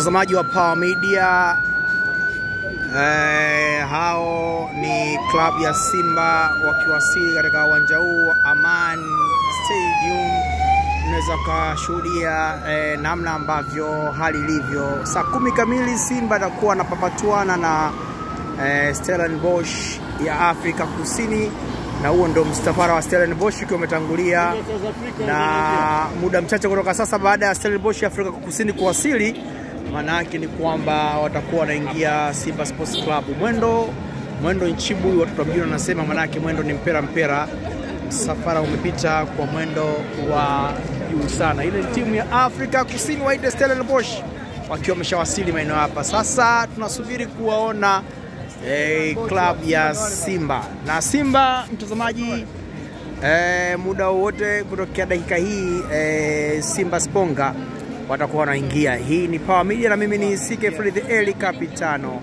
Mtazamaji wa Power Media, hao ni klabu ya Simba wakiwasili katika uwanja huu Aman Stadium. Unaweza kushuhudia namna ambavyo hali ilivyo. Saa 10 kamili Simba atakuwa anapapatuana na Stellenbosch ya Afrika Kusini, na huo ndio msafara wa Stellenbosch ukiwa umetangulia, na muda mchache kutoka sasa baada ya Stellenbosch ya Afrika Kusini kuwasili, maana yake ni kwamba watakuwa wanaingia Simba Sports Club. Mwendo nchibu watu wa mjini wanasema, maana yake mwendo ni mpera. Msafara umepita kwa mwendo wa juu sana. Ile timu ya Afrika Kusini waite Stellenbosch wakiwa wameshawasili maeneo hapa. Sasa tunasubiri kuwaona club ya Simba. Na Simba, mtazamaji, muda wote kutokea dakika hii Simba Sponga watakuwa wanaingia. Hii ni Power Media na mimi ni CK Fred the Eli Capitano.